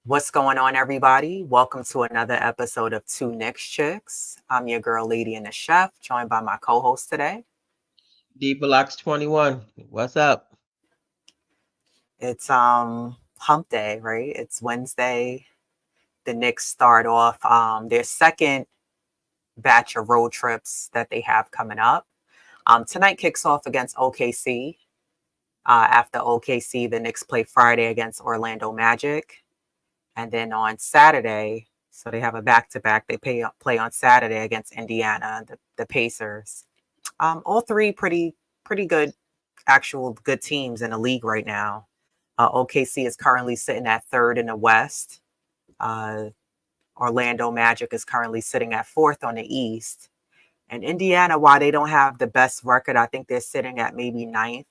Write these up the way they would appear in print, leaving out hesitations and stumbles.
What's going on, everybody? Welcome to another episode of Two Knicks Chicks. I'm your girl, Lady and the Chef, joined by my co-host today. D 21. What's up? It's Hump Day, right? It's Wednesday. The Knicks start off their second batch of road trips that they have coming up. Tonight kicks off against OKC. After OKC, the Knicks play Friday against Orlando Magic. And then on Saturday, so they have a back-to-back, they play on Saturday against Indiana, the Pacers. All three pretty good, actual good teams in the league right now. OKC is currently sitting at third in the West. Uh, Orlando Magic is currently sitting at fourth on the East. And Indiana, while they don't have the best record, I think they're sitting at maybe ninth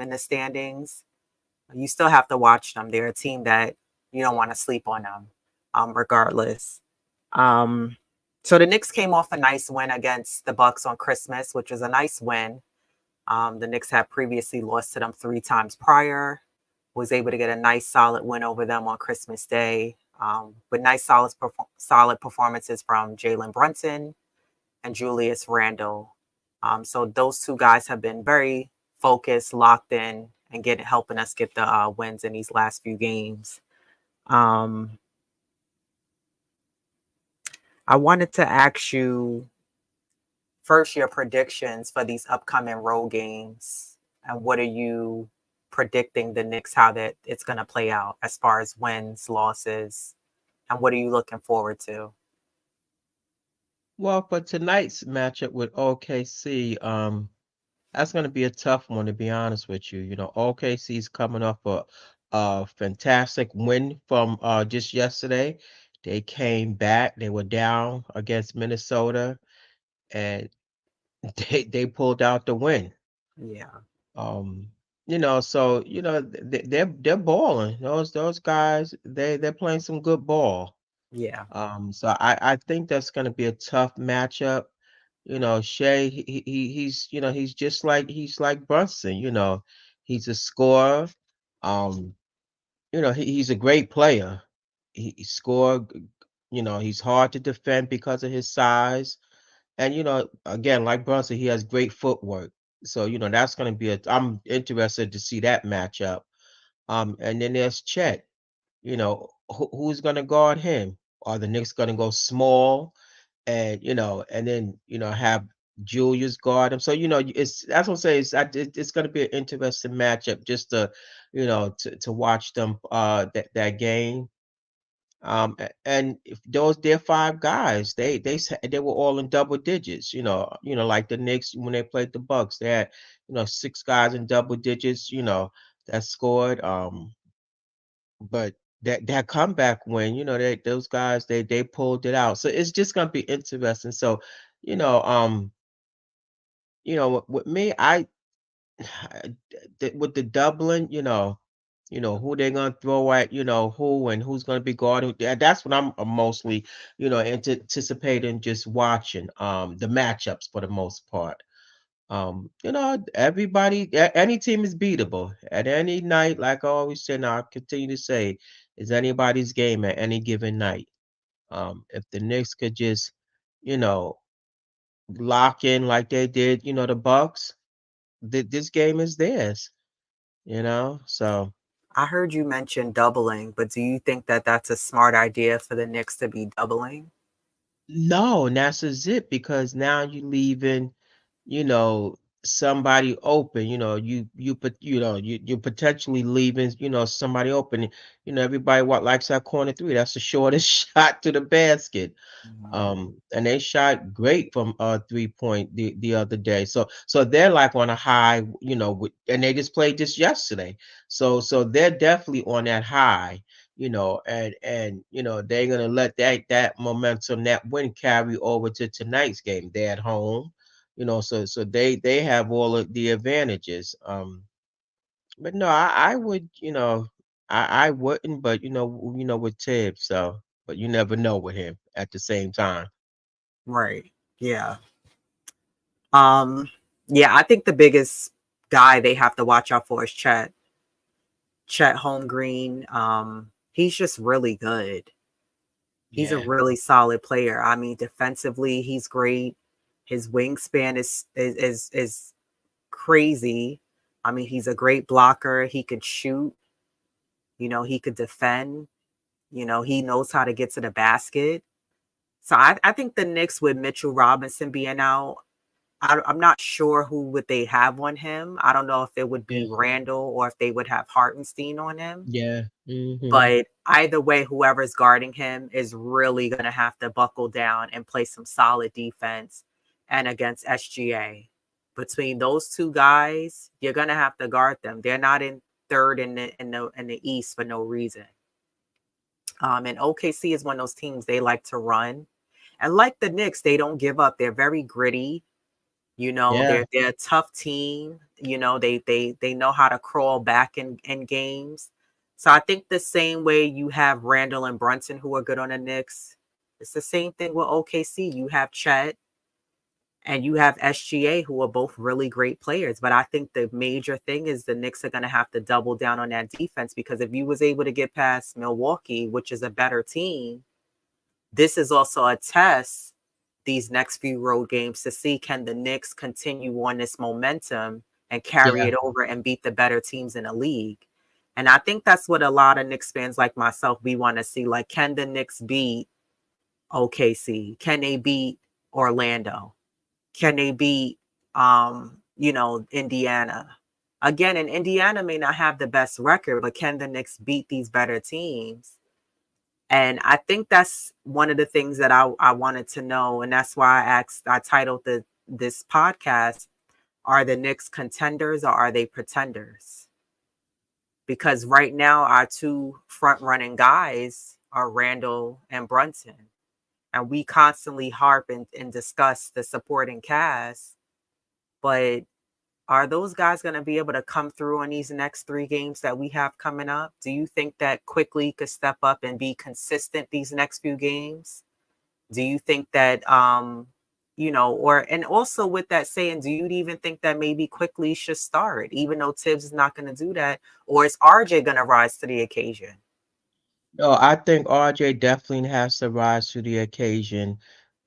in the standings. You still have to watch them. They're a team that you don't want to sleep on them, regardless. Um, so the Knicks came off a nice win against the Bucks on Christmas, which was a nice win. The Knicks had previously lost to them three times prior. Was able to get a nice solid win over them on Christmas Day, with nice solid performances from Jalen Brunson and Julius Randle. So those two guys have been very focused, locked in, and helping us get the wins in these last few games. Um, I wanted to ask you first your predictions for these upcoming road games, and what are you predicting the Knicks how that it's going to play out as far as wins, losses, and what are you looking forward to? Well, for tonight's matchup with OKC, that's going to be a tough one to be honest with you. OKC's coming off a fantastic win from just yesterday. They came back. They were down against Minnesota, and they pulled out the win. Yeah, Um, so they're balling. Those guys, they're playing some good ball. yeah, So I think that's going to be a tough matchup. Shea, he's just like he's like Brunson. He's a scorer. Um, he's a great player. He scored. He's hard to defend because of his size. And again, like Brunson, he has great footwork. So that's going to be a. I'm interested to see that matchup. And then there's Chet. Who's going to guard him? Are the Knicks going to go small and then have Julius guard him? So it's that's what I'm saying. It's going to be an interesting matchup just to watch them that game. And if they're five guys, they were all in double digits. Like the Knicks when they played the Bucks, they had six guys in double digits. That scored. But that comeback win, those guys they pulled it out. So it's just gonna be interesting. So, you know, um, with me, with the doubling, who they're gonna throw at, who and who's gonna be guarding. That's what I'm mostly, anticipating just watching the matchups for the most part. Any team is beatable at any night. Like I always say, and I continue to say, is anybody's game at any given night. If the Knicks could just, you know, lock in like they did, the Bucks, this game is theirs. So I heard you mention doubling, but do you think that that's a smart idea for the Knicks to be doubling? no, and that's just it because now you're leaving somebody open. You potentially leaving somebody open. Everybody what likes that corner three. That's the shortest shot to the basket. Mhm. And they shot great from 3 point the other day. So they're like on a high, and they just played this yesterday. So they're definitely on that high, and they're gonna let that momentum, that win carry over to tonight's game. They're at home, so they have all of the advantages. But no, I would, I wouldn't, but with Tibbs, so but you never know with him at the same time. Right. Yeah. Um, yeah, I think the biggest guy they have to watch out for is Chet Holmgreen. He's just really good. He's a Yeah, really solid player. I mean, defensively, he's great. His wingspan is crazy. I mean, he's a great blocker. He could shoot. He could defend. He knows how to get to the basket. So I think the Knicks with Mitchell Robinson being out, I'm not sure who would they have on him. I don't know if it would be yeah, Randall or if they would have Hartenstein on him. yeah. Hmm. But either way, whoever's guarding him is really going to have to buckle down and play some solid defense. And against SGA, between those two guys, you're going to have to guard them. They're not in third in the East for no reason. And OKC is one of those teams they like to run. And like the Knicks, they don't give up. They're very gritty. Yeah, They're a tough team. They know how to crawl back in games. So I think the same way you have Randall and Brunson who are good on the Knicks, it's the same thing with OKC. You have Chet and you have SGA who are both really great players. But I think the major thing is the Knicks are going to have to double down on that defense because if you was able to get past Milwaukee, which is a better team, this is also a test these next few road games to see can the Knicks continue on this momentum and carry yeah. it over and beat the better teams in the league. And I think that's what a lot of Knicks fans like myself, we want to see. Like, can the Knicks beat OKC? Can they beat Orlando? Can they beat Indiana? Again, and Indiana may not have the best record, but can the Knicks beat these better teams? And I think that's one of the things that I wanted to know. And that's why I titled this podcast, Are the Knicks contenders or are they pretenders? Because right now our two front running guys are Randall and Brunson. And we constantly harp and discuss the supporting cast. But are those guys going to be able to come through on these next three games that we have coming up? Do you think that Quickly could step up and be consistent these next few games? Do you think that or and also with that saying, do you even think that maybe Quickly should start, even though Tibbs is not going to do that, or is RJ going to rise to the occasion? No, I think RJ definitely has to rise to the occasion,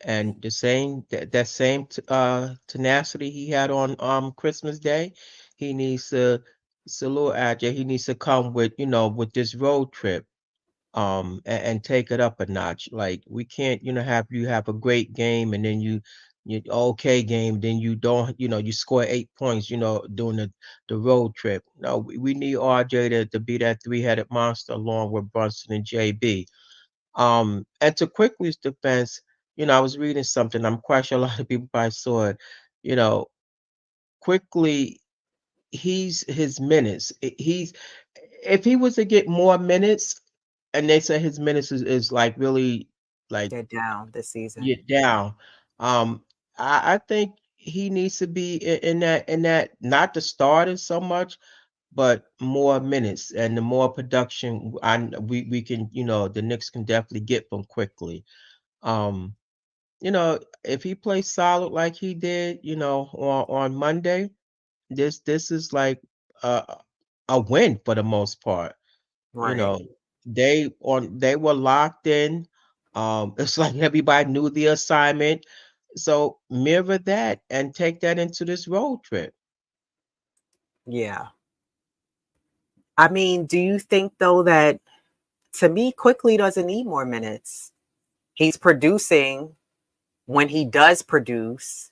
and that same tenacity he had on Christmas Day, he needs to salute RJ. He needs to come with with this road trip. And take it up a notch. Like we can't, have you have a great game and then you okay game, then you don't, you score 8 points, during the road trip. No, we need RJ to be that three-headed monster along with Brunson and JB. And to Quickly's defense, I was reading something. I'm quite sure a lot of people probably saw it. You know, Quickly, he's his minutes. He's if he was to get more minutes, and they say his minutes is like really like They're down this season. get down. Um, I think he needs to be in that not the starter so much, but more minutes and the more production we can the Knicks can definitely get from Quickly. Um, if he plays solid like he did, on Monday, this is like a a win for the most part. You know, Right. they were locked in. It's like everybody knew the assignment. So mirror that and take that into this road trip. Yeah. I mean, do you think though that to me, Quickly doesn't need more minutes? He's producing when he does produce,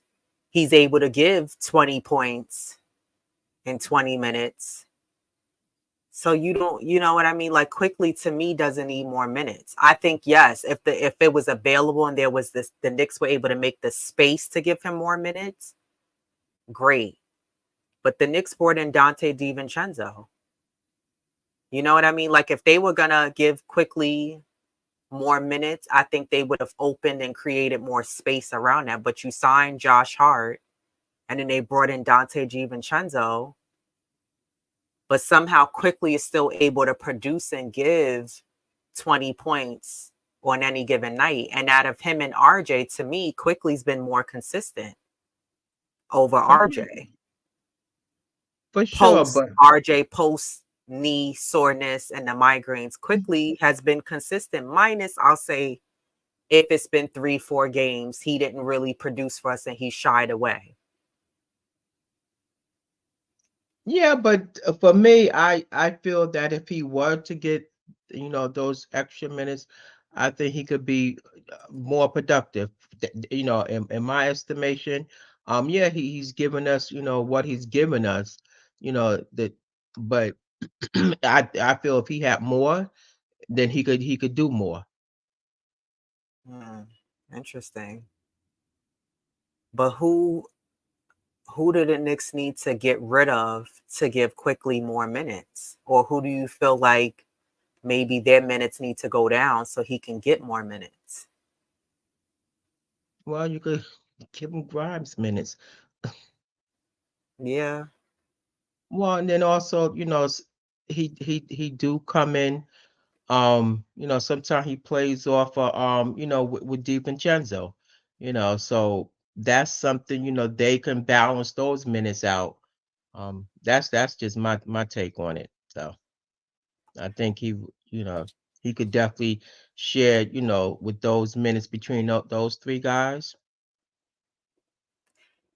he's able to give 20 points in 20 minutes. So you don't, you know what I mean? Like Quickly to me doesn't need more minutes. I think yes, if it was available and there was this, the Knicks were able to make the space to give him more minutes, great. But the Knicks brought in Dante DiVincenzo. You know what I mean? Like if they were gonna give Quickly more minutes, I think they would have opened and created more space around that. But you signed Josh Hart and then they brought in Dante DiVincenzo, but somehow Quickly is still able to produce and give 20 points on any given night. And out of him and RJ, to me, Quickly's been more consistent over Oh, yeah, RJ. for sure, but RJ post knee soreness and the migraines. Quickly has been consistent, minus, I'll say, if it's been 3, 4 games, he didn't really produce for us and he shied away. Yeah, but for me, I feel that if he were to get, those extra minutes, I think he could be more productive. In my estimation, yeah, he's given us, what he's given us, that, but I feel if he had more, then he could do more. Hmm, interesting. But who do the Knicks need to get rid of to give Quickly more minutes? Or who do you feel like maybe their minutes need to go down so he can get more minutes? Well, you could give him Grimes minutes. Yeah. Well, and then also, he do come in. Sometimes he plays off with DiVincenzo, so that's something, they can balance those minutes out. That's just my take on it. So I think he could definitely share, with those minutes between those three guys.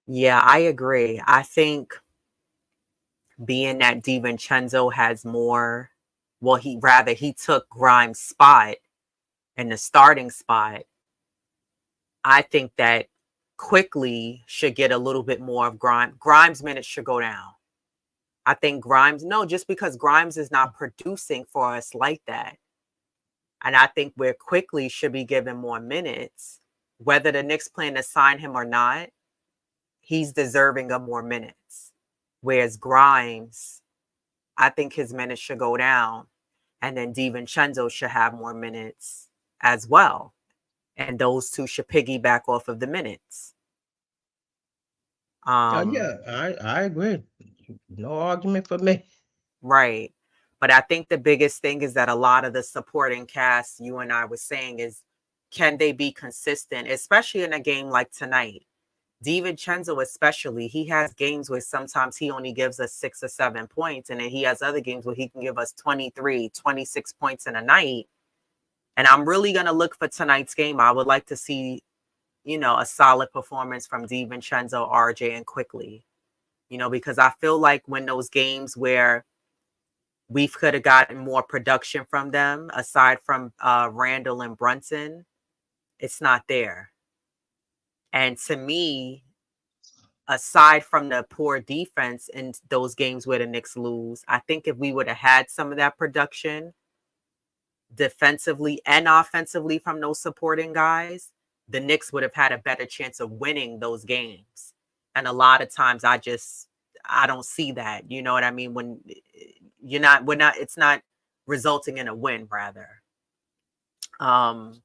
Yeah, I agree. I think being that DiVincenzo has more, well, he took Grimes' spot in the starting spot. I think that Quickly should get a little bit more of Grimes. Grimes' minutes should go down. I think Grimes, no, just because Grimes is not producing for us like that. And I think where Quickly should be given more minutes, whether the Knicks plan to sign him or not, he's deserving of more minutes. Whereas Grimes, I think his minutes should go down. And then DiVincenzo should have more minutes as well. And those two should piggyback off of the minutes. Um, Yeah, I agree. No argument for me. right. But I think the biggest thing is that a lot of the supporting cast, you and I was saying, is can they be consistent, especially in a game like tonight? DiVincenzo, especially, he has games where sometimes he only gives us 6 or 7 points, and then he has other games where he can give us 23, 26 points in a night. And I'm really going to look for tonight's game. I would like to see, a solid performance from DiVincenzo, RJ, and Quickly, because I feel like when those games where we could have gotten more production from them, aside from Randall and Brunson, it's not there. And to me, aside from the poor defense in those games where the Knicks lose, I think if we would have had some of that production defensively and offensively from those supporting guys, the Knicks would have had a better chance of winning those games. And a lot of times I don't see that. You know what I mean? When it's not resulting in a win rather. Um,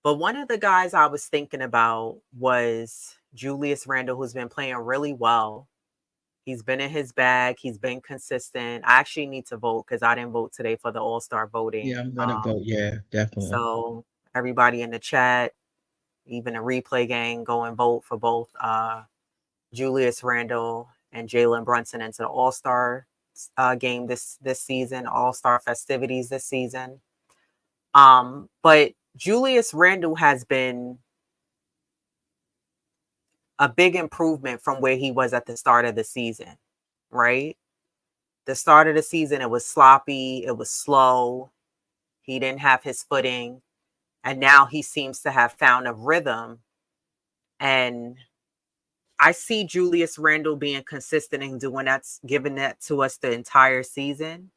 but one of the guys I was thinking about was Julius Randle, who's been playing really well. He's been in his bag. He's been consistent. I actually need to vote because I didn't vote today for the All-Star Yeah, voting. I'm gonna vote. Yeah, definitely. So everybody in the chat, even a replay gang, go and vote for both Julius Randle and Jalen Brunson into the All-Star game this season, All-Star festivities this season. But Julius Randle has been a big improvement from where he was at the start of the season, right? The start of the season, it was sloppy, it was slow. He didn't have his footing. And now he seems to have found a rhythm. And I see Julius Randle being consistent and doing that, giving that to us the entire season.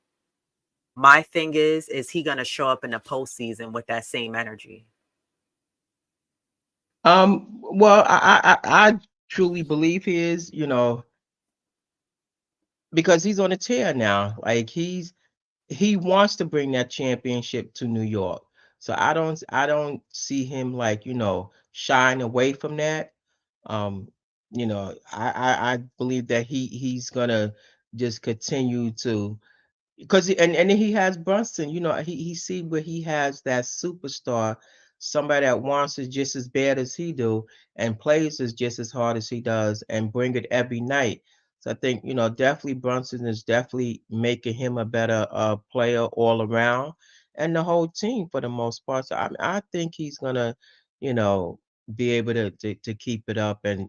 My thing is he going to show up in the postseason with that same energy? Well, I truly believe he is, because he's on a tear now. Like he wants to bring that championship to New York. So I don't see him like, shying away from that. Um, I believe that he's gonna just continue to, because and then he has Brunson, he see where he has that superstar, somebody that wants it just as bad as he do and plays as just as hard as he does and bring it every night. So I think, definitely Brunson is definitely making him a better player all around, and the whole team for the most part. So I think he's gonna, you know, be able to keep it up, and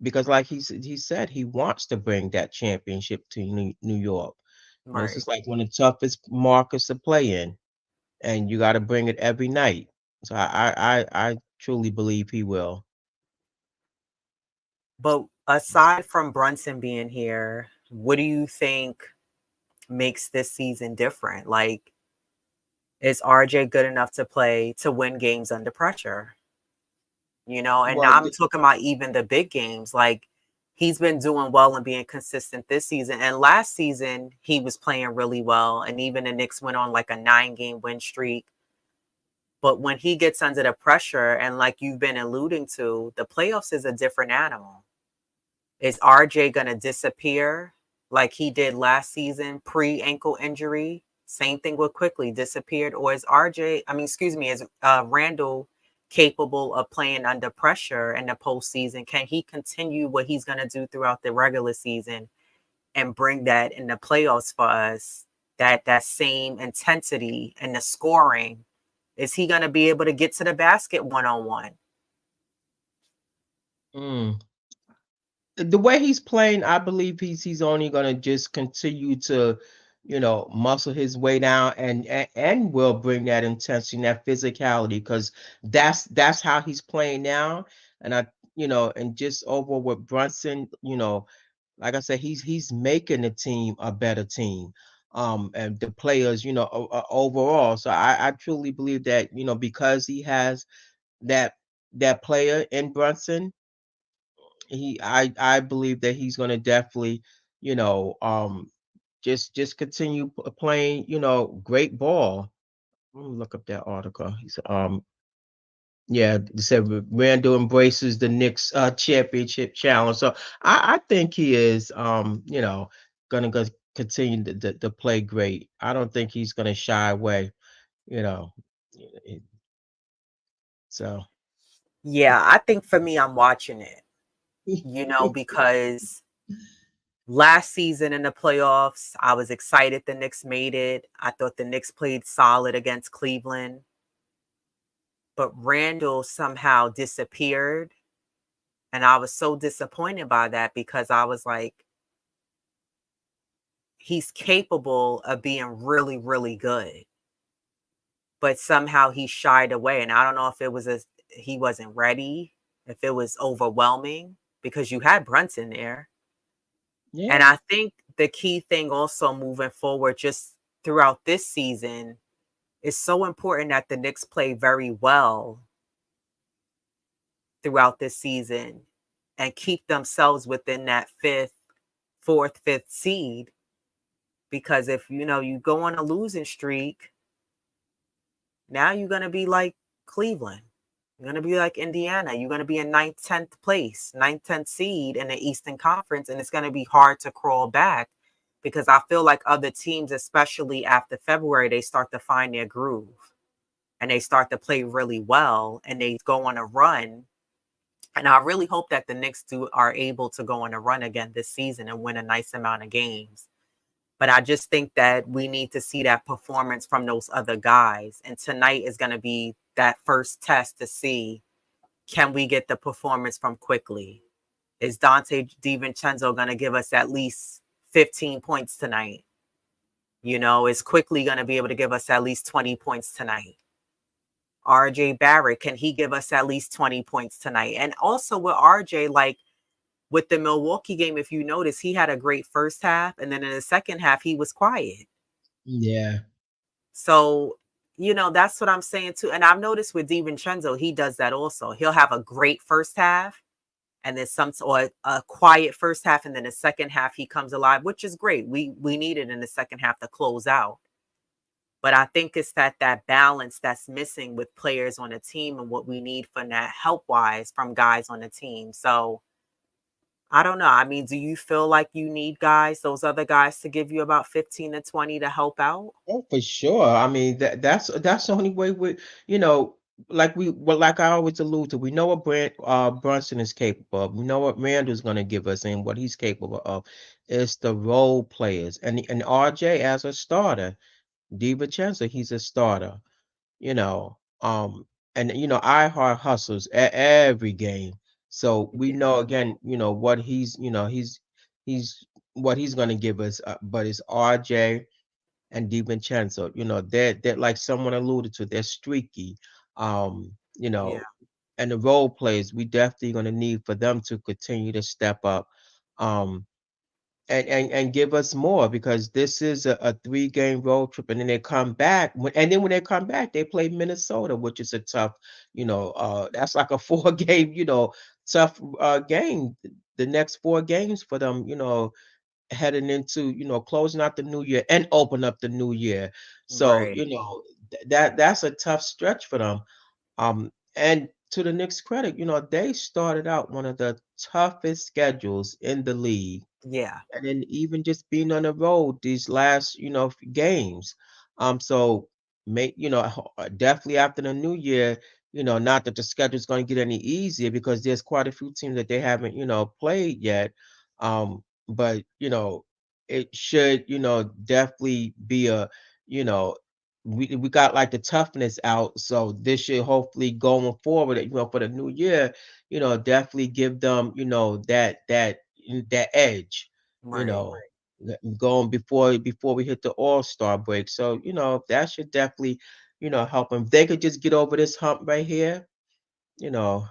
because like he said, he wants to bring that championship to New York. This Right. is like one of the toughest markets to play in, and you got to bring it every night. So I truly believe he will. But aside from Brunson being here, what do you think makes this season different? Like, is RJ good enough to play to win games under pressure? And Well, I'm talking about even the big games. Like, he's been doing well and being consistent this season. And last season, he was playing really well. And even the Knicks went on like a 9-game win streak. But when he gets under the pressure, and like you've been alluding to, the playoffs is a different animal. Is RJ going to disappear like he did last season pre ankle injury? Same thing with Quickly disappeared. Or is is Randall capable of playing under pressure in the postseason? Can he continue what he's going to do throughout the regular season and bring that in the playoffs for us? That same intensity and the scoring. Is he going to be able to get to the basket one on one? mm, the way he's playing, I believe he's only gonna just continue to, muscle his way down, and will bring that intensity, and that physicality, because that's how he's playing now. And and just over with Brunson, like I said, he's making the team a better team, and the players, overall. So I truly believe that, because he has that that player in Brunson, I believe that he's going to definitely, you know, um, just continue playing, great ball. Let me look up that article. Yeah, it said Randall embraces the Knicks championship challenge. So I think he is, gonna go continue to play great. I don't think he's gonna shy away, you know. it- So Yeah, I think for me, I'm watching it, because last season in the playoffs, I was excited the Knicks made it. I thought the Knicks played solid against Cleveland, but Randall somehow disappeared. And I was so disappointed by that because I was like, he's capable of being really, really good. But somehow he shied away. And I don't know if it was he wasn't ready, if it was overwhelming because you had Brunson there. And yeah. I think the key thing also moving forward, just throughout this season, is so important that the Knicks play very well throughout this season and keep themselves within that fifth seed. Because if you go on a losing streak, now you're gonna be like Cleveland. You're gonna be like Indiana. You're gonna be in ninth, 10th place, ninth, 10th seed in the Eastern Conference, and it's gonna be hard to crawl back because I feel like other teams, especially after February, they start to find their groove and they start to play really well and they go on a run. And I really hope that the Knicks are able to go on a run again this season and win a nice amount of games. But I just think that we need to see that performance from those other guys. And tonight is going to be that first test to see, can we get the performance from Quickly? Is Dante DiVincenzo going to give us at least 15 points tonight? Is Quickly going to be able to give us at least 20 points tonight? RJ Barrett, can he give us at least 20 points tonight? And also with RJ, like with the Milwaukee game, if you notice, he had a great first half. And then in the second half, he was quiet. Yeah. So, that's what I'm saying too. And I've noticed with DiVincenzo, he does that also. He'll have a great first half and then or a quiet first half. And then the second half, he comes alive, which is great. We need it in the second half to close out. But I think it's that balance that's missing with players on the team and what we need from that help wise from guys on the team. So I don't know. I mean, do you feel like you need those other guys to give you about 15 to 20 to help out? Oh, for sure. I mean, that's the only way you know, like I always allude to, we know what Brunson is capable of. We know what Randall's going to give us and what he's capable of. It's the role players and RJ as a starter. DiVincenzo, he's a starter. You know, and I heart hustles every game, so we Yeah. know again, what he's what he's going to give us. But it's RJ and DiVincenzo. They're like someone alluded to. They're streaky. Um, you Yeah. know, and the role players we definitely going to need for them to continue to step up. Um, and give us more because this is a 3 game road trip and then they come back and then when they come back they play Minnesota, which is a tough, that's like a 4 game, tough game. The next 4 games for them, heading into, closing out the new year and open up the new year. So, Right. that's a tough stretch for them. And to the Knicks credit, they started out one of the toughest schedules in the league, Yeah. and then even just being on the road these last games. So make definitely after the new year, not that the schedule's going to get any easier because there's quite a few teams that they haven't played yet. But it should definitely be a you know we got like the toughness out, so this should hopefully going forward, for the new year, definitely give them that edge, you Right. know, going before we hit the All-Star break. So, that should definitely, help them. If they could just get over this hump right here, you know,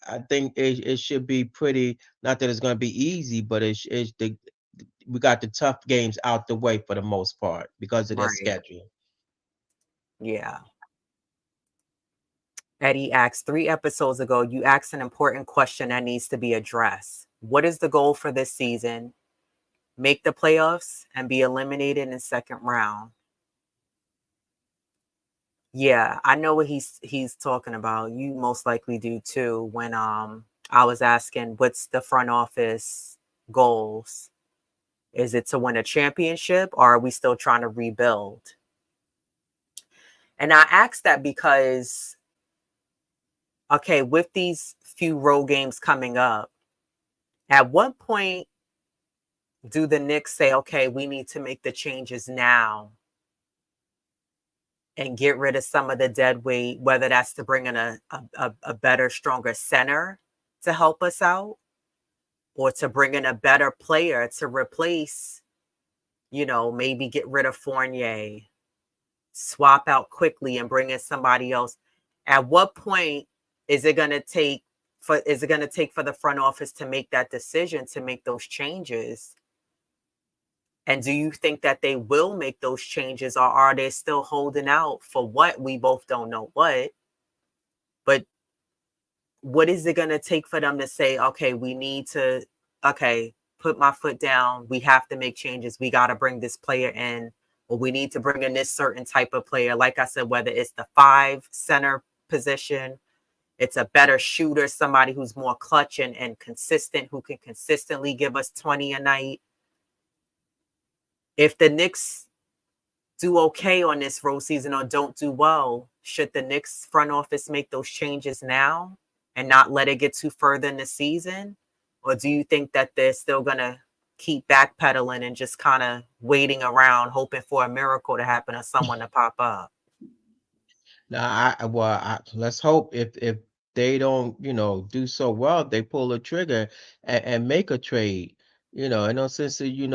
I think it should be pretty, not that it's going to be easy, but we got the tough games out the way for the most part because of their Right. schedule. Yeah. Eddie asked 3 episodes ago, you asked an important question that needs to be addressed. What is the goal for this season? Make the playoffs and be eliminated in second round. Yeah, I know what he's talking about. You most likely do too. When I was asking what's the front office goals? Is it to win a championship or are we still trying to rebuild? And I asked that because okay, with these few road games coming up, at what point do the Knicks say, okay, we need to make the changes now and get rid of some of the dead weight, whether that's to bring in a better, stronger center to help us out or to bring in a better player to replace, maybe get rid of Fournier, swap out quickly and bring in somebody else. At what point is it going to take for the front office to make that decision to make those changes? And do you think that they will make those changes or are they still holding out for what we both don't know what? But what is it going to take for them to say, okay, we need to, okay, put my foot down. We have to make changes. We got to bring this player in, or we need to bring in this certain type of player. Like I said, whether it's the 5 center position, it's a better shooter, somebody who's more clutch and consistent, who can consistently give us 20 a night. If the Knicks do okay on this road season or don't do well, should the Knicks front office make those changes now and not let it get too further in the season? Or do you think that they're still going to keep backpedaling and just kind of waiting around, hoping for a miracle to happen or someone to pop up? Now, let's hope if they don't, do so well, they pull a trigger and make a trade. In no sense that you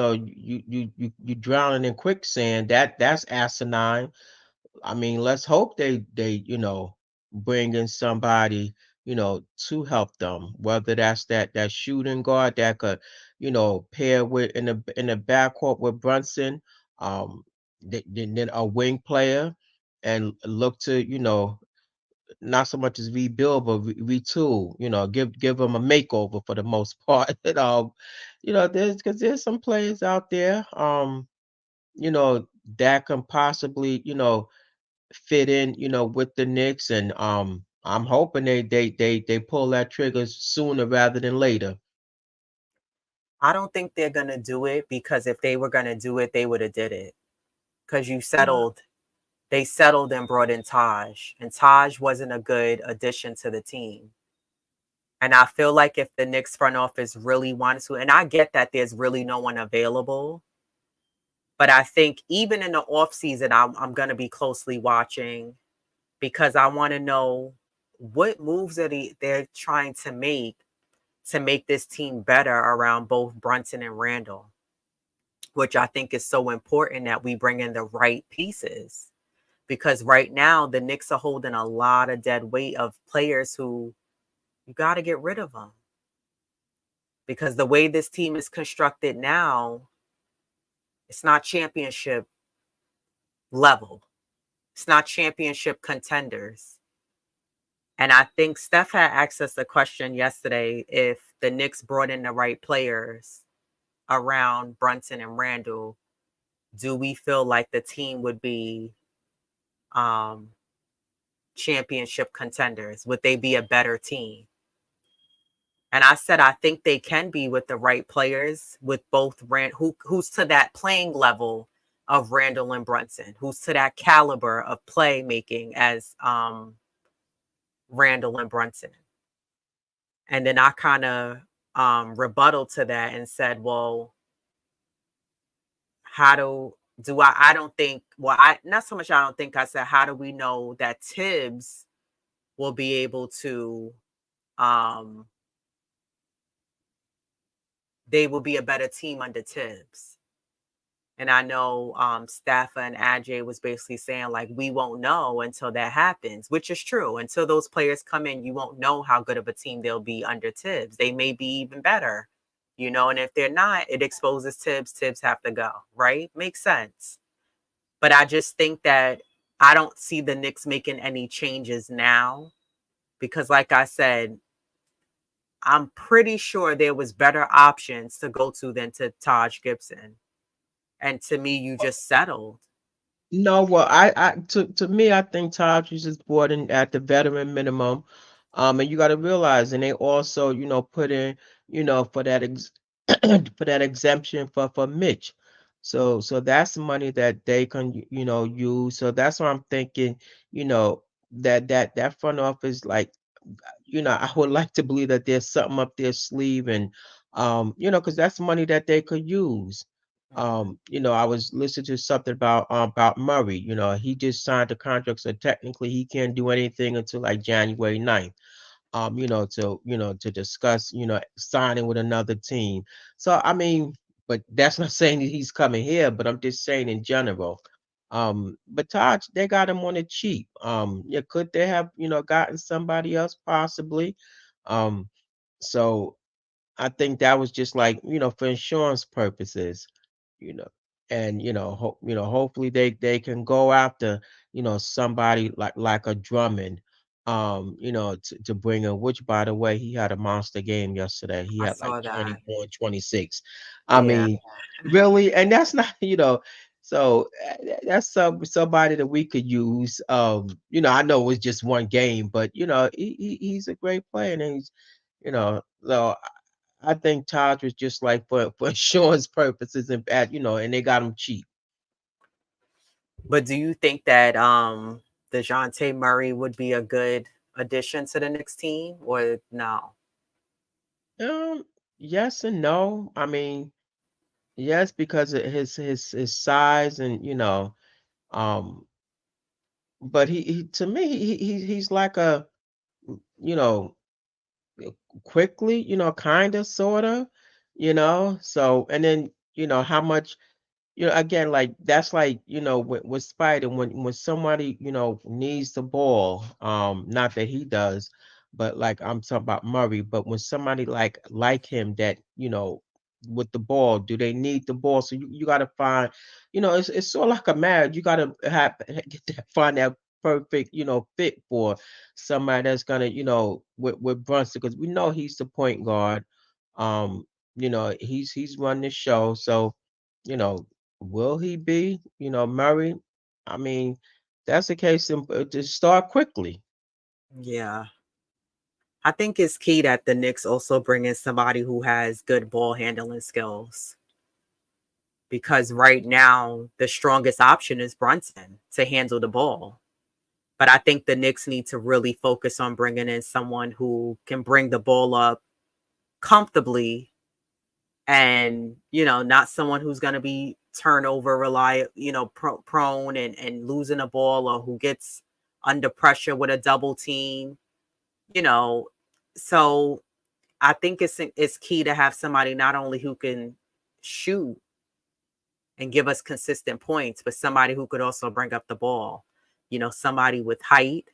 drowning in quicksand. That's asinine. I mean, let's hope they bring in somebody to help them, whether that's that shooting guard that could pair with in the backcourt with Brunson, then a wing player, and look to not so much as rebuild but retool. Give them a makeover for the most part. There's because there's some players out there you know that can possibly fit in, with the Knicks, and I'm hoping they pull that trigger sooner rather than later. I don't think they're going to do it because if they were going to do it, they would have did it because you Yeah. settled. they settled and brought in Taj, and Taj wasn't a good addition to the team. And I feel like if the Knicks front office really wanted to, and I get that there's really no one available, but I think even in the offseason, I'm going to be closely watching because I want to know what moves they're trying to make this team better around both Brunson and Randall, which I think is so important that we bring in the right pieces. Because right now, the Knicks are holding a lot of dead weight of players who you got to get rid of them. Because the way this team is constructed now, it's not championship level. It's not championship contenders. And I think Steph had asked us a question yesterday if the Knicks brought in the right players around Brunson and Randall, do we feel like the team would be um, championship contenders? Would they be a better team? And I said I think they can be with the right players, with both who's to that playing level of Randall and Brunson, who's to that caliber of playmaking as Randall and Brunson. And then I kind of rebuttal to that and said, well, how do I don't think, well, I not so much I don't think, I said, how do we know that Tibbs will be able to um they will be a better team under Tibbs? And I know Staffa and Ajay was basically saying like we won't know until that happens, which is true. Until those players come in, you won't know how good of a team they'll be under Tibbs. They may be even better, you know, and if they're not, it exposes Tibbs. Tibbs have to go, right? Makes sense. But I just think that I don't see the Knicks making any changes now because, like I said, I'm pretty sure there was better options to go to than to Taj Gibson. And to me, you just settled. No, well, to me, I think Todd was just brought in at the veteran minimum. And you got to realize, and they also, put in, for that for that exemption for Mitch. So that's money that they can, use. So that's what I'm thinking, you know, that front office, like, I would like to believe that there's something up their sleeve and because that's money that they could use. Mhm. I was listening to something about Murray. He just signed a contract, so technically he can't do anything until like January 9th. To discuss, signing with another team. So I mean, but that's not saying that he's coming here, but I'm just saying in general. But Todd, they got him on the cheap. Yeah, could they have, gotten somebody else possibly? Um, so I think that was just like, for insurance purposes, you know, and hopefully they can go after, somebody like a Drummond, to bring in, which by the way, he had a monster game yesterday. He I had like saw that. 24 and 26. I Yeah. mean, really, and that's not, so that's somebody that we could use. I know it was just one game, but he's a great player and so I think Taj was just like for insurance purposes and they got him cheap. But do you think that DeJounte Murray would be a good addition to the next team or no? Um, yes and no. I mean, yes, because of his size and um, but he to me he's like a you know quickly, kind of sort of, so and then how much. Again, like that's like, with Spider when somebody, needs the ball, not that he does, but like I'm talking about Murray, but when somebody like him that, with the ball, do they need the ball? So you gotta find, it's sort of like a marriage. You gotta find that perfect, fit for somebody that's gonna, with Brunson, because we know he's the point guard. Um, he's running the show. So, you know, will he be? Murray. I mean, that's the case. To start quickly. Yeah. I think it's key that the Knicks also bring in somebody who has good ball handling skills. because right now the strongest option is Brunson to handle the ball. But I think the Knicks need to really focus on bringing in someone who can bring the ball up comfortably and, not someone who's going to be turnover prone and losing a ball, or who gets under pressure with a double team, you know. So I think it's key to have somebody not only who can shoot and give us consistent points, but somebody who could also bring up the ball. Somebody with height,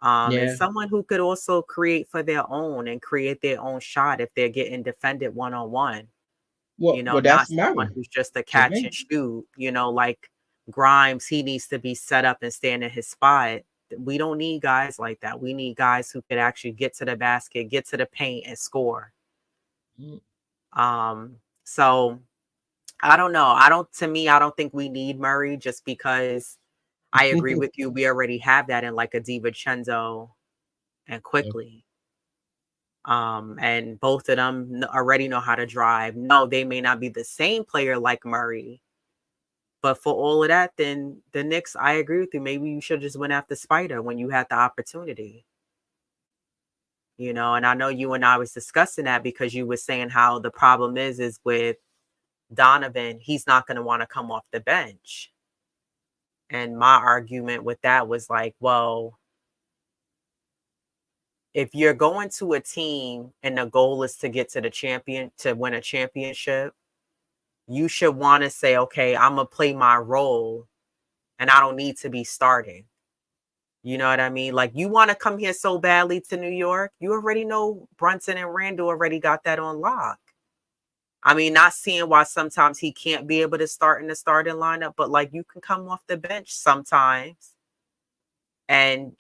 and Yeah. someone who could also create for their own and create their own shot if they're getting defended one on one. Well, Not that's someone Murray who's just a to catch me. and shoot. Like Grimes, he needs to be set up and stand in his spot. We don't need guys like that. We need guys who could actually get to the basket, get to the paint, and score. Mm. So I don't know. To me, I don't think we need Murray, just because I agree with you. We already have that in like a DiVincenzo and Quickly. And both of them already know how to drive. No, they may not be the same player like Murray, but for all of that, then the Knicks, I agree with you. Maybe you should just went after Spider when you had the opportunity. And I know you and I was discussing that because you were saying how the problem is with Donovan, he's not going to want to come off the bench. And my argument with that was like, well, if you're going to a team and the goal is to get to to win a championship, you should want to say, okay, I'm going to play my role and I don't need to be starting. You know what I mean? Like, you want to come here so badly to New York, you already know Brunson and Randall already got that on lock. I mean, not seeing why sometimes he can't be able to start in the starting lineup, but like, you can come off the bench sometimes. And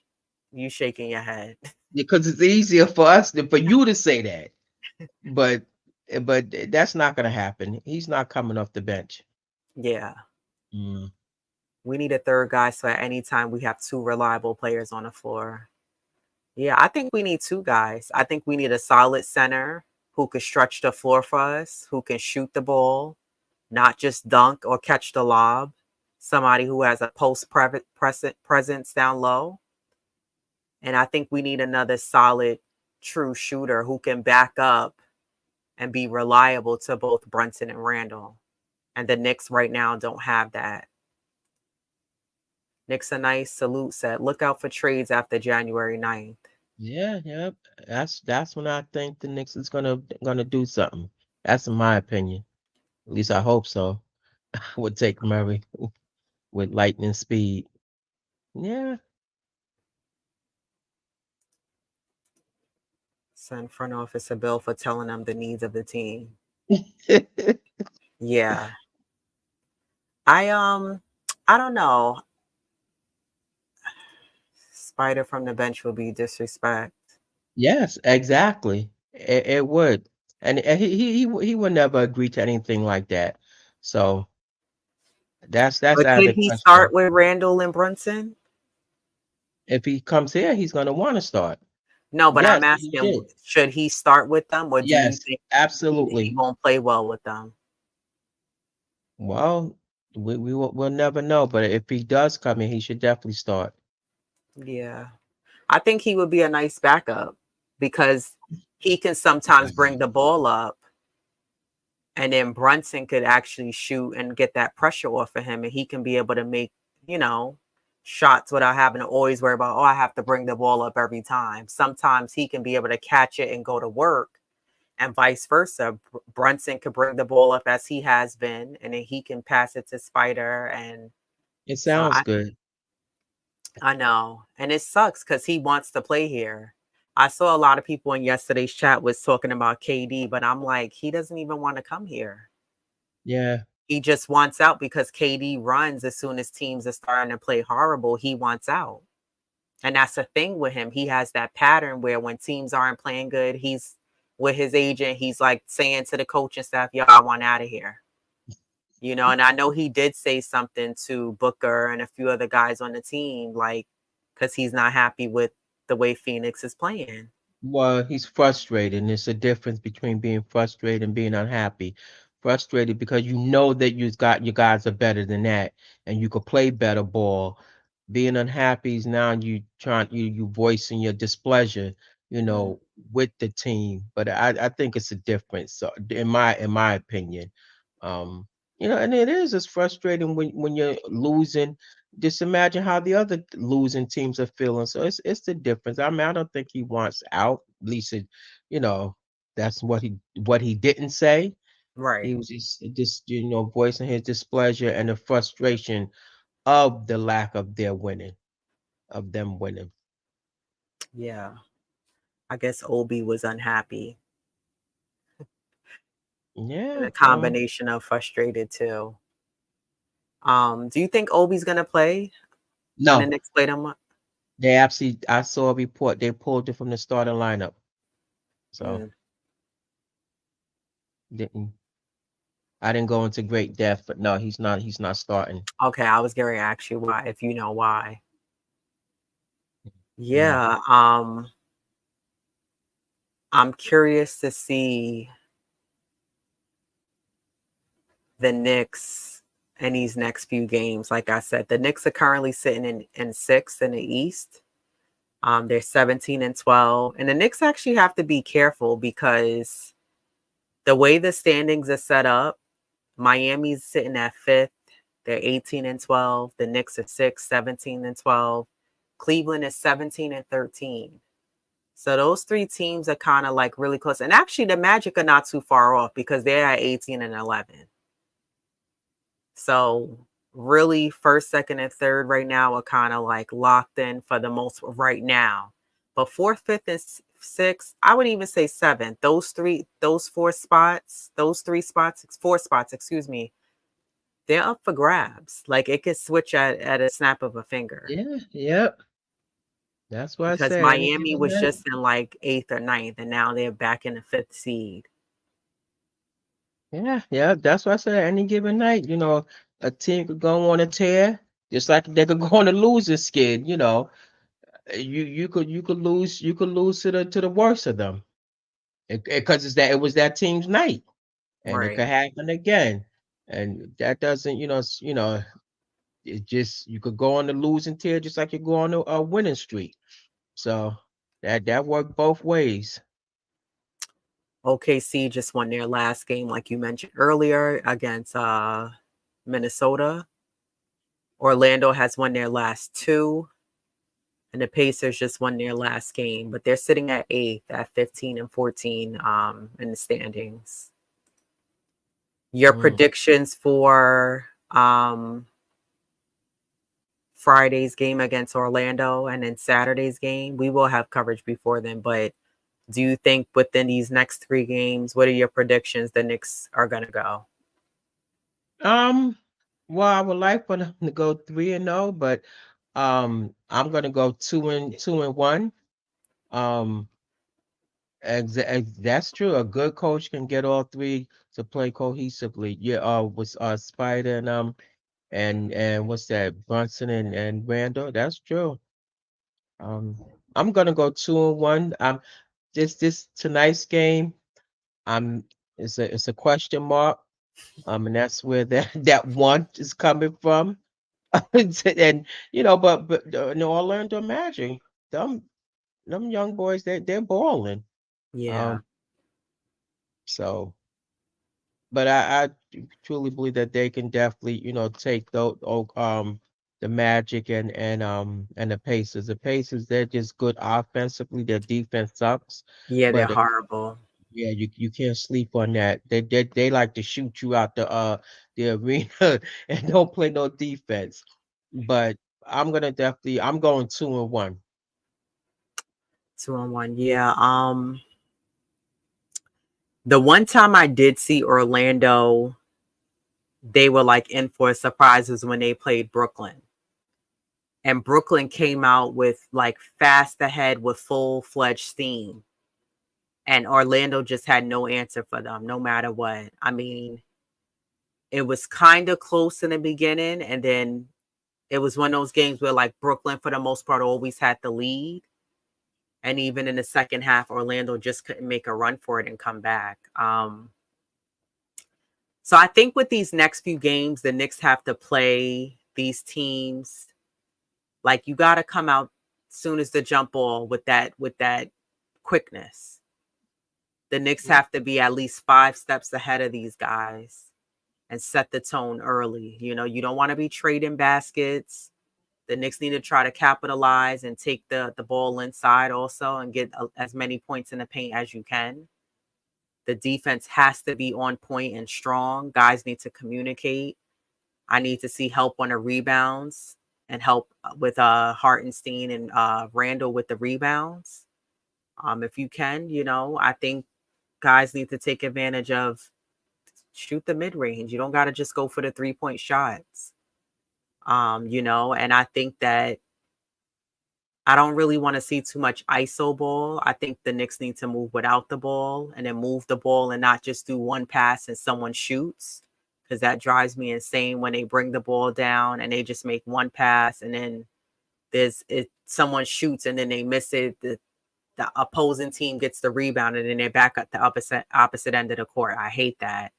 you shaking your head. Because it's easier for for you to say that. But that's not gonna happen. He's not coming off the bench. Yeah. Mm. We need a third guy so at any time we have two reliable players on the floor. Yeah, I think we need two guys. I think we need a solid center who can stretch the floor for us, who can shoot the ball, not just dunk or catch the lob. Somebody who has a presence down low. And I think we need another solid, true shooter who can back up and be reliable to both Brunson and Randall. And the Knicks right now don't have that. Knicks a nice salute set. Look out for trades after January 9th. Yeah, yeah. That's when I think the Knicks is gonna do something. That's in my opinion. At least I hope so. Would take Murray with lightning speed. Yeah. Send front office a bill for telling them the needs of the team. Yeah. I don't know. Spider from the bench would be disrespect. Yes, exactly. It would. And he would never agree to anything like that. So that's But out of could the he question. start with Randall and Brunson? If he comes here, he's gonna want to start. No, but I'm Yes, he asking, should. should he start with them, or do you Yes, think he absolutely. won't play well with them? Well, we'll never know, but if he does come in, he should definitely start. Yeah. I think he would be a nice backup because he can sometimes bring the ball up, and then Brunson could actually shoot and get that pressure off of him, and he can be able to make, you know, shots without having to always worry about, oh, I have to bring the ball up every time. Sometimes he can be able to catch it and go to work, and vice versa. Brunson could bring the ball up as he has been, and then he can pass it to Spider. And It so sounds good. I know, and it sucks because he wants to play here. I saw a lot of people in yesterday's chat was talking about KD, but I'm like, he doesn't even want to come here. Yeah. He just wants out because KD runs as soon as teams are starting to play horrible. He wants out. And that's the thing with him. He has that pattern where when teams aren't playing good, he's with his agent, he's like saying to the coaching staff, yo, I want out of here. And I know he did say something to Booker and a few other guys on the team, like, because he's not happy with the way Phoenix is playing. Well, he's frustrated, and there's a difference between being frustrated and being unhappy. frustrated because you know that you guys are better than that and you could play better ball. Being unhappy is now you voicing your displeasure, Mm, with the team. But I think it's a difference. So in my opinion, um, and it's frustrating when you're losing. Just imagine how the other losing teams are feeling. So it's the difference. I mean, I don't think he wants out. At least you know, that's what he didn't say. He right. was just voicing his displeasure and the frustration of the lack of them winning. Yeah. I guess Obi was unhappy and Yeah, a well, combination of frustrated too. Do you think Obi's gonna play when the no, Knicks play them? I saw a report they pulled it from the starting lineup. So Mm, didn't I didn't go into great depth, but no, he's not starting. okay, I was going to ask you why, if you know why. Yeah. Yeah. I'm curious to see the Knicks in these next few games. Like I said, the Knicks are currently sitting in sixth in the East. They're 17-12. And the Knicks actually have to be careful because the way the standings are set up, Miami's sitting at fifth. They're 18-12. The Knicks are sixth, 17-12. Cleveland is 17-13. So those three teams are kind of like really close. And actually, the Magic are not too far off because they're at 18-11. So really, first, second, and third right now are kind of like locked in for the most right now. But fourth, fifth, and sixth, I would even say seventh. Those three spots, four spots, excuse me, they're up for grabs. Like it could switch at a snap of a finger Yeah, yep. That's what I because said. Any Miami given was night. just in like eighth or ninth, and now they're back in the fifth seed. Yeah, yeah. That's what I said. Any given night, a team could go on a tear, just like they could go on a losing skid. You could lose to the worst of them, because it was that team's night, and it Right. could happen again. And that doesn't, it just you could go on the losing tier just like you go on a winning streak. So that worked both ways. OKC just won their last game, like you mentioned earlier, against Minnesota. Orlando has won their last two, and the Pacers just won their last game, but they're sitting at eighth at 15-14 in the standings. Your Mm. predictions for Friday's game against Orlando and then Saturday's game, we will have coverage before then, but do you think within these next three games, what are your predictions the Knicks are going to go? Um, well, I would like for them to go 3-0, but I'm gonna go 2-1. Um, that's true. A good coach can get all three to play cohesively. Yeah, with Spider and what's that, Brunson and Randall. That's true. Um, I'm gonna go 2-1. This tonight's game, um, it's a question mark. And that's where that that one is coming from. And but no Orlando Magic, them them young boys, they're balling. Yeah. Um, so, but I truly believe that they can definitely take the Magic and the Pacers. The Pacers, they're just good offensively. Their defense sucks, Yeah, they're but horrible. yeah, you can't sleep on that. They like to shoot you out the arena and don't play no defense. But I'm going 2-1. 2-1. Yeah. The one time I did see Orlando, they were like in for surprises when they played Brooklyn. And Brooklyn came out with like fast ahead with full-fledged steam. And Orlando just had no answer for them, no matter what. I mean, it was kind of close in the beginning, and then it was one of those games where like Brooklyn, for the most part, always had the lead. And even in the second half, Orlando just couldn't make a run for it and come back. So I think with these next few games, the Knicks have to play these teams like you got to come out soon as the jump ball with that quickness. The Knicks Mhm. have to be at least 5 steps ahead of these guys and set the tone early. You know, you don't want to be trading baskets. The Knicks need to try to capitalize and take the ball inside also and get as many points in the paint as you can. The defense has to be on point and strong. Guys need to communicate. I need to see help on the rebounds and help with Hartenstein and Randall with the rebounds. If you can, you know, I think guys need to take advantage of shoot the mid range. You don't got to just go for the 3-point shots. You know, and I think that I don't really want to see too much ISO ball. I think the Knicks need to move without the ball and then move the ball and not just do one pass and someone shoots because that drives me insane when they bring the ball down and they just make one pass and then someone shoots and then they miss it. The opposing team gets the rebound and then they're back at the opposite end of the court. I hate that.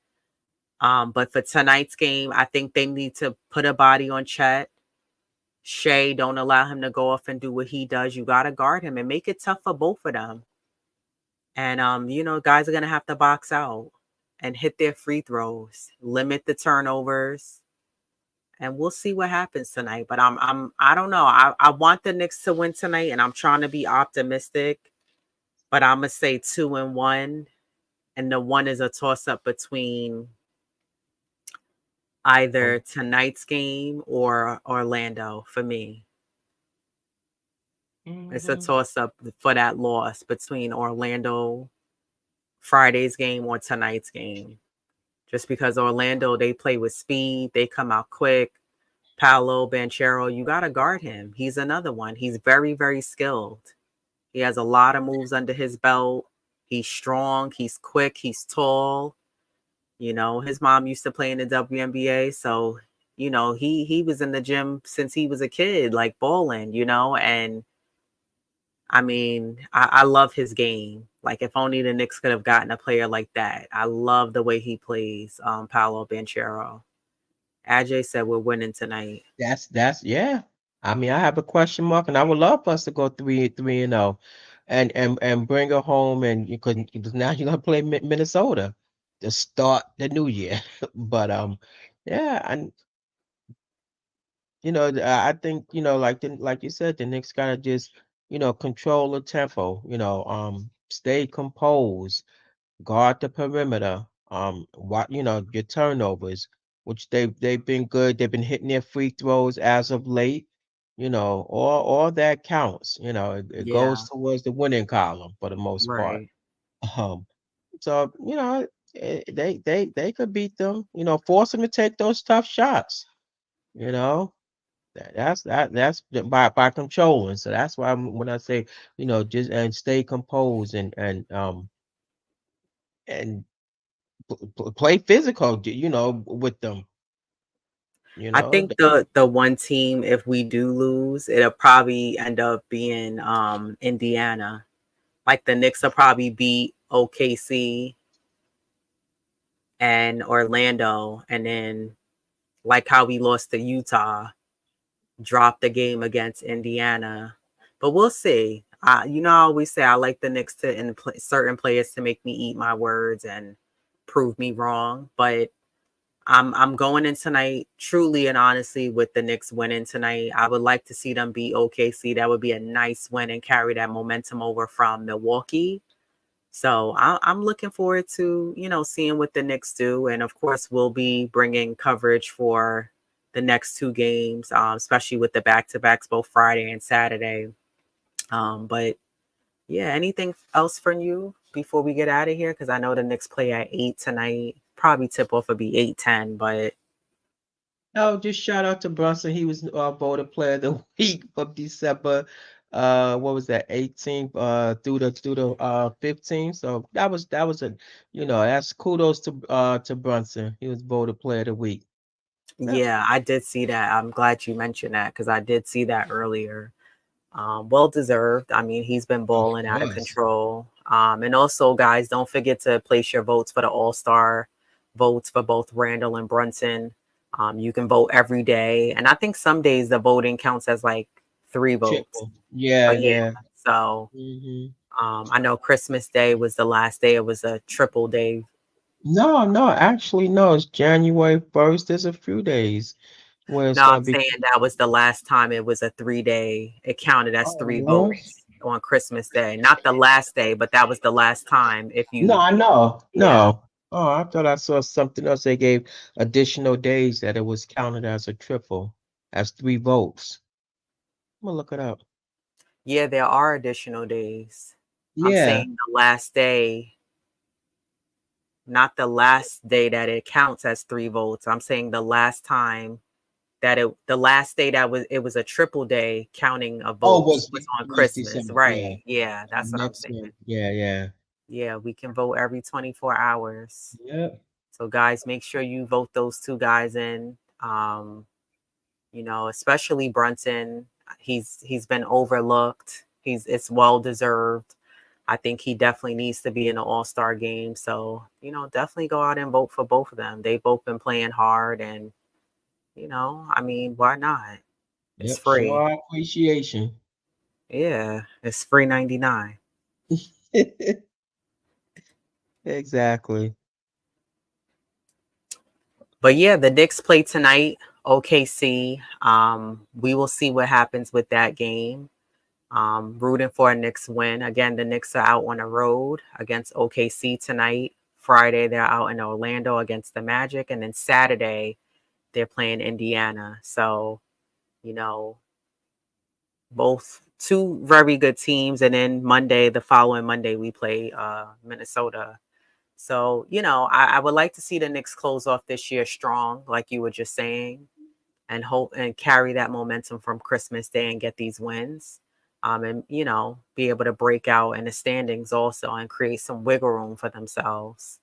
But for tonight's game, I think they need to put a body on Chet. Shea, don't allow him to go off and do what he does. You got to guard him and make it tough for both of them. And you know, guys are gonna have to box out and hit their free throws, limit the turnovers, and we'll see what happens tonight. But I don't know. I want the Knicks to win tonight, and I'm trying to be optimistic. But I'm gonna say 2-1, and the one is a toss up between either Um, tonight's game or Orlando for me. It's a mhm. toss up for that loss between Orlando Friday's game or tonight's game. Just because Orlando, they play with speed, they come out quick. Paolo Banchero, you got to guard him. He's another one. He's very, very skilled. He has a lot of moves under his belt. He's strong, he's quick, he's tall. You know, his mom used to play in the WNBA, so you know, he was in the gym since he was a kid, like balling, you know, and I mean, I love his game. Like if only the Knicks could have gotten a player like that. I love the way he plays, Paolo Banchero. Ajay said we're winning tonight. That's yeah. I mean, I have a question mark, and I would love for us to go 3-0, and bring her home, and because now you're gonna play Minnesota to start the new year. But yeah, and I think like you said, the Knicks gotta just control the tempo. Stay composed, guard the perimeter. What your turnovers, which they've been good. They've been hitting their free throws as of late. All that counts. It goes Yeah, towards the winning column for the most part. right. Um, so they could beat them. Force them to take those tough shots. You know. By controlling. So that's why when I say, just and stay composed and play physical, with them, I think the one team, if we do lose, it'll probably end up being Indiana. Like the Knicks will probably beat OKC and Orlando, and then like how we lost to Utah, drop the game against Indiana. But we'll see. You know, I always say I like the Knicks to and certain players to make me eat my words and prove me wrong. But I'm going in tonight truly and honestly with the Knicks winning tonight. I would like to see them beat OKC. That would be a nice win and carry that momentum over from Milwaukee. So I'm looking forward to, you know, seeing what the Knicks do. And of course, we'll be bringing coverage for the next 2 games, especially with the back-to-backs both Friday and Saturday. But yeah, anything else from you before we get out of here? Because I know the Knicks play at 8 tonight. Probably tip off would be 8:10, but No, just shout out to Brunson. He was voted player of the week of December. What was that, 18th through the 15th. So that was that's kudos to Brunson. He was voted player of the week. Yeah, yeah, I did see that. I'm glad you mentioned that because I did see that earlier. Well deserved. I mean, he's been of balling out of course. control. And also, guys, don't forget to place your votes for the All Star votes for both Randall and Brunson. You can vote every day, and I think some days the voting counts as like 3 votes. Triple. Yeah, But yeah, yeah. so Hmm. I know Christmas Day was the last day. It was a triple day. No, no, actually, no. It's January 1st. There's a few days where it's No, gonna I'm be. saying that was the last time it was a 3 day. It counted as Oh, it three was? votes on Christmas Day. Not the last day, but that was the last time. If No, you, I know. yeah. No. Oh, I thought I saw something else. They gave additional days that it was counted as a triple, as 3 votes. I'm gonna look it up. Yeah, there are additional days. I'm Yeah. saying the last day, not the last day that it counts as 3 votes. I'm saying the last time that the last day that was it was a triple day counting of Oh, votes was on was Christmas. December. Yeah. Right. Yeah, that's what I'm Next saying. month. Yeah, yeah. Yeah, we can vote every 24 hours. Yep. So guys, make sure you vote those two guys in. Especially Brunson. He's been overlooked. It's well deserved. I think he definitely needs to be in the All-Star game. So, definitely go out and vote for both of them. They've both been playing hard and, I mean, why not? It's Yep. Show free. our appreciation. Yeah, it's free 99. Exactly. But yeah, the Knicks play tonight, OKC. We will see what happens with that game. Rooting for a Knicks win. Again, the Knicks are out on the road against OKC tonight. Friday, they're out in Orlando against the Magic. And then Saturday, they're playing Indiana. So, you know, both two very good teams. And then the following Monday, we play Minnesota. So, I would like to see the Knicks close off this year strong, like you were just saying, and hope and carry that momentum from Christmas Day and get these wins. And be able to break out in the standings also and create some wiggle room for themselves.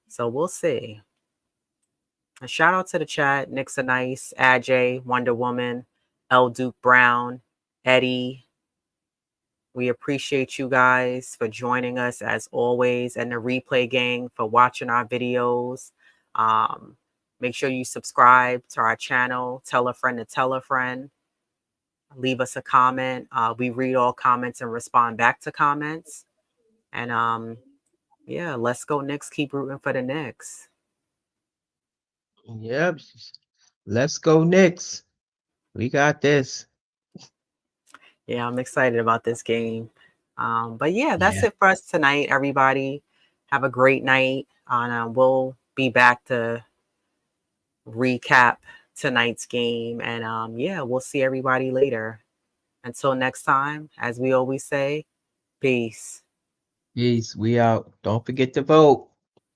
So we'll see. A shout out to the chat: Nixon Nice, Ajay, Wonder Woman, L Duke Brown, Eddie. We appreciate you guys for joining us as always, and the replay gang for watching our videos. Um, Make sure you subscribe to our channel. Tell a friend to tell a friend. Leave us a comment. We read all comments and respond back to comments. And yeah, let's go Knicks. Keep rooting for the Knicks. Yep. Let's go Knicks. We got this. Yeah, I'm excited about this game. But yeah, that's Yeah. it for us tonight, everybody. Have a great night. And we'll be back to recap tonight's game. And yeah, we'll see everybody later. Until next time, as we always say, peace. Peace. We out. Don't forget to vote.